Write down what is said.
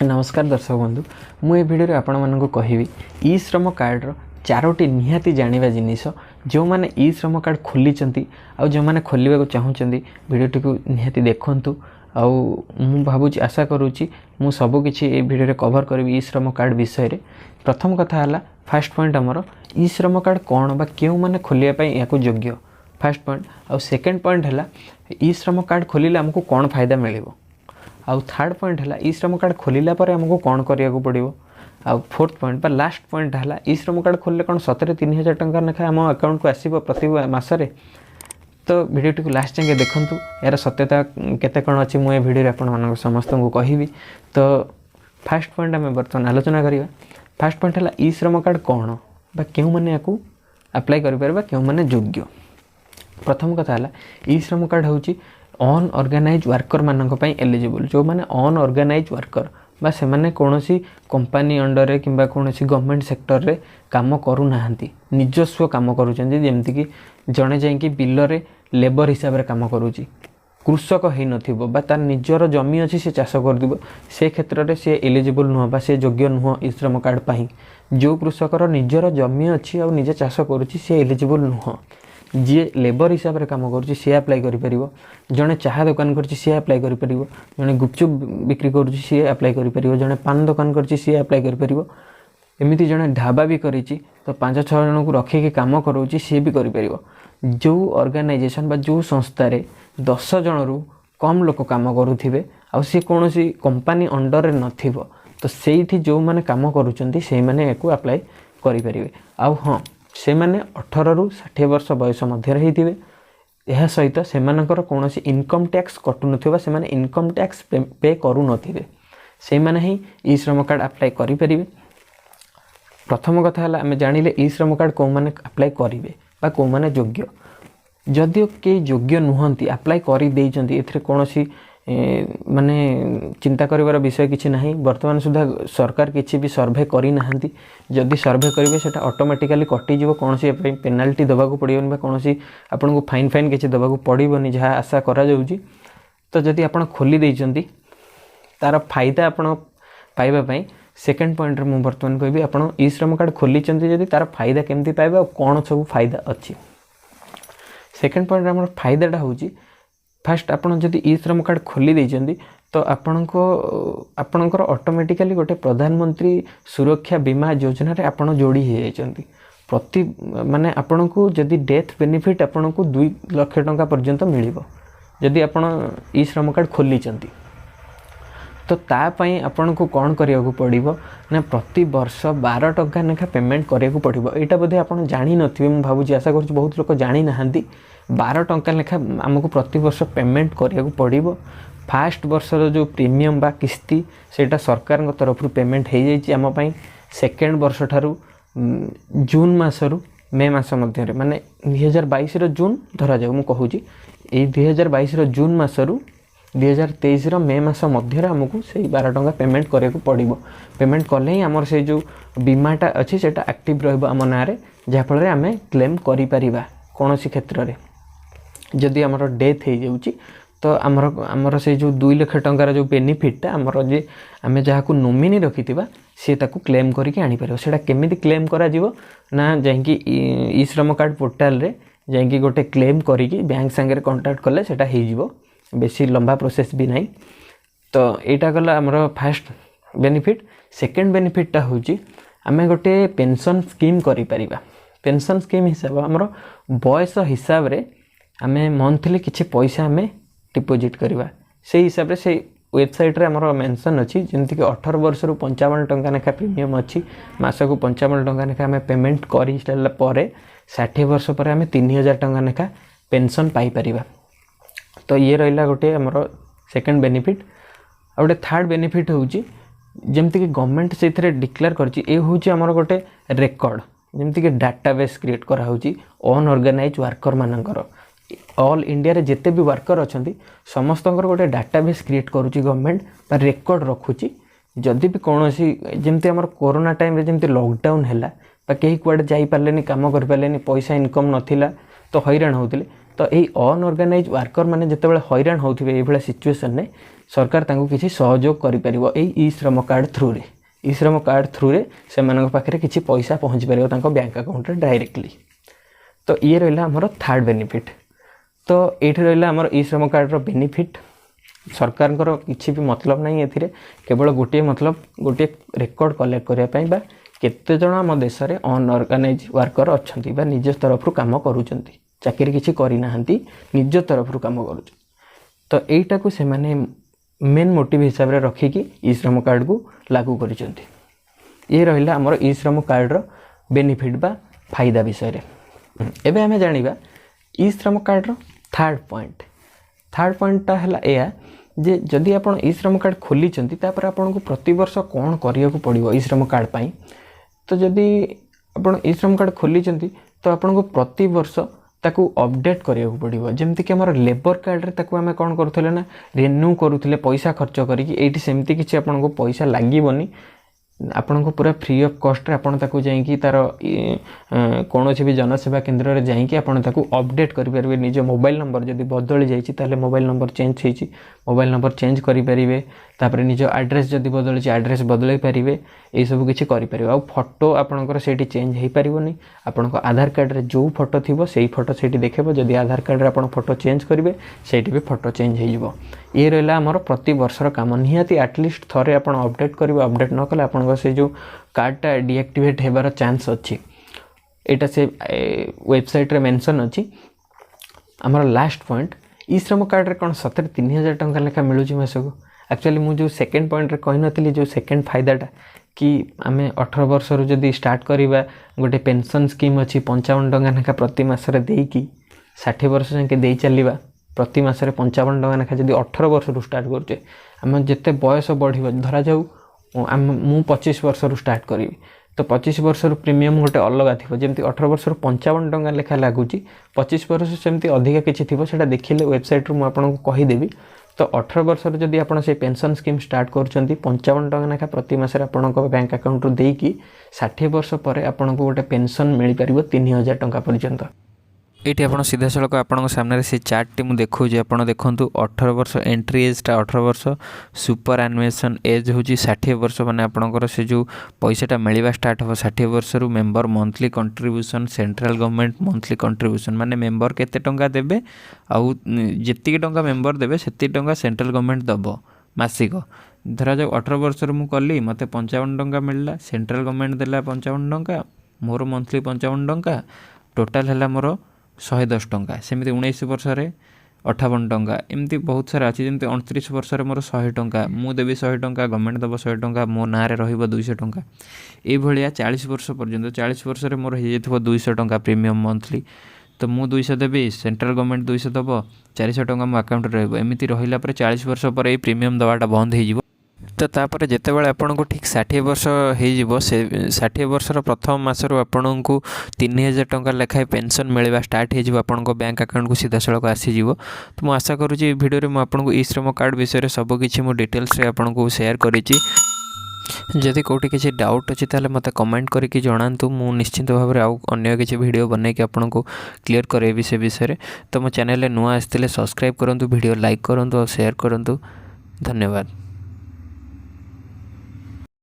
नमस्कार दर्शक बंधु मुझे भिडियो आपण मानक कहि ई श्रम कार्ड चारोटी निहाती जानिबा जिनिस जो मैंने ई श्रम कार्ड खोली आउ जो मैंने खोलने चाहूँगी भिडियोटी को निहाती देखंतु आउ मु भावुची आशा करुच्ची मु सबकि ये भिडियो कवर करी ई श्रम कार्ड विषय रे। प्रथम कथा है फास्ट पॉइंट आमर ई श्रम कार्ड कौन बा क्यों मैंने खोलिया या योग्य फास्ट पॉइंट आउ सेकेंड पॉइंट है ई श्रम कार्ड खोलिले आमको कौन फायदा मिलिबो आउ थर्ड पॉइंट है ई श्रम कार्ड खोलिला पर आमको कौन करिया को पड़िबो आउ फोर्थ पॉइंट पर लास्ट पॉइंट है ई श्रम कार्ड खोलिले कौन सतरे 3000 टंका लेखा आम अकाउंट को आसीबो प्रति मासरे। तो भिडियोटी को लास्ट जाके देखंतु यार सत्यता केते कौन अच्छी मुझे भिडियो आपण मानक समस्त को कहबी। तो फास्ट पॉइंट आम बर्तमान आलोचना करिया। फास्ट पॉइंट है ई श्रम कार्ड कौन बा क्यों मैंने याकू अप्लाई करि परबा क्यों मैंने योग्य। प्रथम कथा है ई श्रम कार्ड होची अनऑर्गेनाइज वर्कर मानक पई एलिजिबल जो माने अनऑर्गेनाइज वर्कर बा से माने कोनोसी कंपनी अंडर रे किंबा कोनोसी गवर्नमेंट सेक्टर रे काम करू नाहंती निजस्व काम करूचंदी जेमति कि जणे जाई कि बिल रे लेबर हिसाब रे काम करूची कृषक हेई नथिबो बा तार निजर जमी अछि से चाष कर दिबो से क्षेत्र रे से एलिजिबल नुह बा से योग्य नुह ई श्रम कार्ड पई। जो कृषकर निजर जमी अछि आ निजे चाष करूची से एलिजिबल नुह। जी लेबर हिसाब रे काम करूची सी अप्लाई करि परिबो जणे चाहा दुकान करची सी अप्लाई करि परिबो जणे गुपचुप बिक्री करूची सी अप्लाई करि परिबो जणे पान दुकान करची सी अप्लाई करि परिबो एमिति जणे ढाबा भी करिची तो 5-6 जन को रखी के काम करूची सी भी करि परिबो। जो ऑर्गेनाइजेशन बा जो संस्था रे 10 जन रु कम लोक काम करूथिबे आ सी कोनोसी कंपनी अंडर रे नथिबो तो सेठी जो माने काम करूचंती से माने एको अप्लाई करि परिबे। आउ हां से माने 18 रु 60 वर्ष बयस मध्य रहिथिबे यह सहित से मानकर कोनोसी इनकम टैक्स कटु नथिबा से माने इनकम टैक्स पे करू नथिबे से माने ही ई श्रम कार्ड अप्लाई करि परिबे। प्रथम कथा है आम जानिले ई श्रम कार्ड को माने अप्लाई करिवे बा को माने योग्य जदियो के योग्य नुहंती अप्लाई करि देइचंती एथरे कोनोसी माने चिंता करिवार विषय किछि नाही। वर्तमान सुधा सरकार किछि भी सर्वे करि नाहंती जदि सर्वे करिवे सेटा ऑटोमेटिकली कटि जीवो कोनोसी पेनाल्टी दबा को पड़ियोनी बा कोनोसी आपन को फाइन किछि दबा को पड़िबोनी जहा आशा करा जाउची। तो जदि आपन खोली देइचंती तार फायदा आपन पाइबा पई सेकेंड पॉइंट रे मु वर्तमान कहबी आपन ई श्रम कार्ड खोलिचंती जदि तार फायदा केमती पाइबा और कोन सब फायदा अछि। सेकेंड पॉइंट रे हमर फायदाटा होची फास्ट आपन जदि ई श्रम कार्ड खोली देइचंती तो आपणकर ऑटोमेटिकली गोटे प्रधानमंत्री सुरक्षा बीमा योजना रे आपन जोड़ी हे जाइचंती प्रति माने आपन को जदि डेथ बेनिफिट आपन को 2 लाख टंका पर्यंत मिलिबो जदि आपन ई श्रम कार्ड खोलीचंती। तो ता पई आपन को कोन करिया को पड़िबो ना प्रति वर्ष 12 टंका नेखा पेमेंट करिया को पड़िबो। एटा बोधे आपन जानि नथिबे मु भाबुची आशा करछु बहुत लोक जानि नाहंती 12 टंका लेखा हमको प्रति वर्ष पेमेंट करिया को पड़िबो। फास्ट वर्षर जो प्रीमियम बा किस्ती सेटा सरकार तरफ पेमेंट हो जाइए आम पाई सेकेंड वर्ष ठारू जून मासरू मे मास मध्य माने 2022 जून धरा जाऊ मु कहूची 2022 जून मासरू 2023 मे मास मध्य आमको से 12 टंका पेमेंट करिया को पड़िबो। पेमेंट कले ही आमर से जो बीमाटा अच्छी से एक्टिव रहबो आम नारे जहा फल आम क्लेम करि परिबा कोनोसी क्षेत्र रे जदि आमर डेथ हो जाउची तो आमर से जो 2 लाख टंकार जो बेनिफिटा आमर जे आम जहाँ को नोमिनी रखिथिबा से ताकू क्लेम करके आनी परिबो। सेटा केमिति क्लेम करा जीवो ना जाइकी ई श्रम कार्ड पोर्टल रे जाइकी गोटे क्लेम करिकी बैंक संगे कांटेक्ट कले सेटा हे जीवो बेसी लंबा प्रोसेस भी नहीं। तो एटा गला आमर फास्ट बेनिफिट। सेकेंड बेनिफिटा होची आमे गोटे पेंशन स्कीम करि परिबा। पेंशन स्कीम हिसाब आमर बयस हिसाब रे आमे मंथली किछि पैसा आमे डिपोजिट करवा से हिसाब रे से वेबसाइट रे हमर मेंशन अछि जेंति कि 18 वर्ष रु 55 टंका नेखा प्रीमियम अछि मासको 55 टंका नेखा हमें पेमेंट करि स्टाइल परे 60 वर्ष पर हमें 3000 टंका नेखा पेंशन पाई परिबा। तो ये रहिला गोटे हमर सेकंड बेनिफिट। आ गोटे थर्ड बेनिफिट होउची जेंति कि गवर्नमेंट सेथरे डिक्लेयर करछि ए होउची हमर गोटे रेकॉर्ड जेंति कि डाटाबेस क्रिएट करा होउची अनऑर्गेनाइज वर्कर मानकर ऑल इंडिया रे जेते भी वर्कर अछंती समस्तंकर गोटे डाटाबेस क्रिएट करूची गवर्नमेंट पर रेकॉर्ड रखुची जदि भी कोनोसी जेमते हमर कोरोना टाइम रे जेमते लॉकडाउन हैला बा केही कुआडे जाई पारलेनी काम कर पारलेनी पैसा इनकम नथिला तो हैरान होउतले तो यही अनऑर्गेनाइज वर्कर मैंने जितेबाला हैरान होते ये सिचुएसन में सरकार तांको किसी सहयोग कर ई श्रम कार्ड थ्रू रे ई श्रम कार्ड थ्रू रे से पाखे किसी पैसा पहुँची पार बैंक अकाउंट डायरेक्टली। तो ये रहा आमर थर्ड बेनिफिट। तो ये रहा आमर ई श्रम कार्ड बेनिफिट। सरकार किसी भी मतलब नहीं ए केवल गोटे मतलब गोटे रेकर्ड कलेक्ट करने केते जण आम देश में अनऑर्गेनाइज वर्कर अच्छा निज तरफ काम करुँच चाकरी किसी करना निज तरफ काम कर। तो यहीटा को से मेन मोटिव हिसाब से रखिकी ई श्रम कार्ड को लागू कर। ये रहा आमर ई श्रम कार्ड बेनिफिट बा फायदा विषय एबे आमे जानिबा ई श्रम कार्ड थर्ड पॉइंटटा है या जे जदि आपण ई श्रम कार्ड खोली तापर आपन को प्रति वर्ष कौन करिया को पड़िबो ई श्रम कार्ड पाई। तो जदि आपण ई श्रम कार्ड खोली तो आपन को प्रति वर्ष ताकू अपडेट करिया को पड़िबो। जेमति कि हमर लेबर कार्ड रे ताकू आमे कोन करूथले ना रिन्यू करूथले पैसा खर्च करिकि एठी सेमति किछि आपन को पैसा लागिबोनी आपन को पूरा फ्री ऑफ कॉस्ट रे आपन ताकू जाईकी तार कोनोसी भी जनसेवा केंद्र रे जाईकी आपन ताकू अपडेट करि परबे। निज मोबाइल नंबर जदि बदली जाईची ताले मोबाइल नंबर चेंज होईची मोबाइल नंबर चेंज करि परिबे। तापरे निज एड्रेस जदि बदलची एड्रेस बदलै परिबे। ए सब किछि करि परिबे। आ फोटो आपनकर सेठी चेंज हेई परिबोनी। आपनको आधार कार्ड रे जो फोटो थिबो सेही फोटो सेठी देखैबो। जदि आधार कार्ड रे आपन फोटो चेंज करिवे सेठी भी फोटो चेंज हेई जिवो। ये रहला हमर प्रति वर्षर काम निहाती एटलिस्ट थरे आपन अपडेट करिवे। अपडेट न कले आपन से जो कार्डटा डीएक्टिवेट हेबार चांस अच्छी एटा से वेबसाइट रे मेंशन अच्छी। हमर लास्ट पॉइंट ई श्रम कार्ड रे कोन 3000 टंका लेखा मिलुची मासको। एक्चुअली मु जो सेकंड पॉइंट रे कहि नथिली जो सेकंड फायदाटा कि आमे 18 वर्ष रु जदी स्टार्ट करिबा गोटे पेंशन स्कीम अच्छी 55 टंका लेखा प्रति मास रे देकी 60 वर्ष जाके दे चलिबा। प्रति मास रे 55 टंका लेखा जदी 18 वर्ष रु स्टार्ट करचे आमे जते बयस बढ़िबो धरा जाऊ मु 25 वर्ष रु स्टार्ट करी तो 25 वर्ष रु प्रीमियम गोटे अलग थी जमी 18 वर्ष 55 टंका लेखा लगुच 25 वर्ष सेमती अधिक किसी थी से देखिले वेबसाइट रू मुझे कहीदेवी। तो 18 वर्ष जदि आप पेंशन स्कीम स्टार्ट कर 55 टंका लेखा प्रति मास बैंक अकाउंट रू देकी 60 वर्ष पर आपको गोटे पेंशन मिल पार 3000 टंका पर्यंत। ये आप सीधा सड़क आपण सामने से चार्ट मुझे देखा आप देखूँ 18 वर्ष एंट्री एजटा 18 वर्ष सुपर एनुएशन एज हूँ 60 वर्ष माने आपणकर से जो पैसाटा मिलवा स्टार्ट हो 60 वर्ष रु member monthly contribution central government monthly contribution माने मेंबर केते टंका देबे आउ जेतिक टंका मेंबर देबे सेति टंका सेंट्रल गवर्नमेंट दबो मासिक। धरा जाऊ 18 वर्ष मु कली मते 55 टंका मिलला सेंट्रल गवर्नमेंट देला 55 टंका मोर मंथली 55 टंका टोटाल है मोर 110 टंका। सेमती 19 वर्ष 58 टंका एमती बहुत सारा अच्छी जमी 29 वर्ष मोर 100 टंका मु देवी 100 टंका गवर्नमेंट दब 100 टंका मो ना रहिबो 200 टंका। ये भाया 40 वर्ष पर्यंत 40 वर्ष मोर हो 200 टंका प्रीमियम मंथली तो मु 200 देवी सेंट्रल गवर्नमेंट 200 दब 400 टंका मो अकाउंट रहिबो। एमती रहिला पर 40 वर्ष पर ये प्रीमियम दवाटा बंद हो। तो तापर जितेबाला आपन को ठीक 60 वर्ष हो 60 वर्षर प्रथम मासरू आपन को 3000 टंका लेखाएं पेंशन मिलवा स्टार्ट हो आपन बैंक अकाउंट को सीधा सड़क आसीज। तो मुझे आशा करुँची भिडियो में आपन को ई श्रम कार्ड विषय सबकि डिटेल्स आपन को शेयर करिछि। जदि कौटी किसी डाउट अच्छी ताले मते कमेंट करके जणातु मु निश्चित भाव में आउ अन्य किसी वीडियो बनई कि आपन को क्लियर करेबी से विषय। तो मो चैनल नुआ आसते सब्सक्राइब करूँ वीडियो लाइक करूँ और शेयर करूँ। धन्यवाद।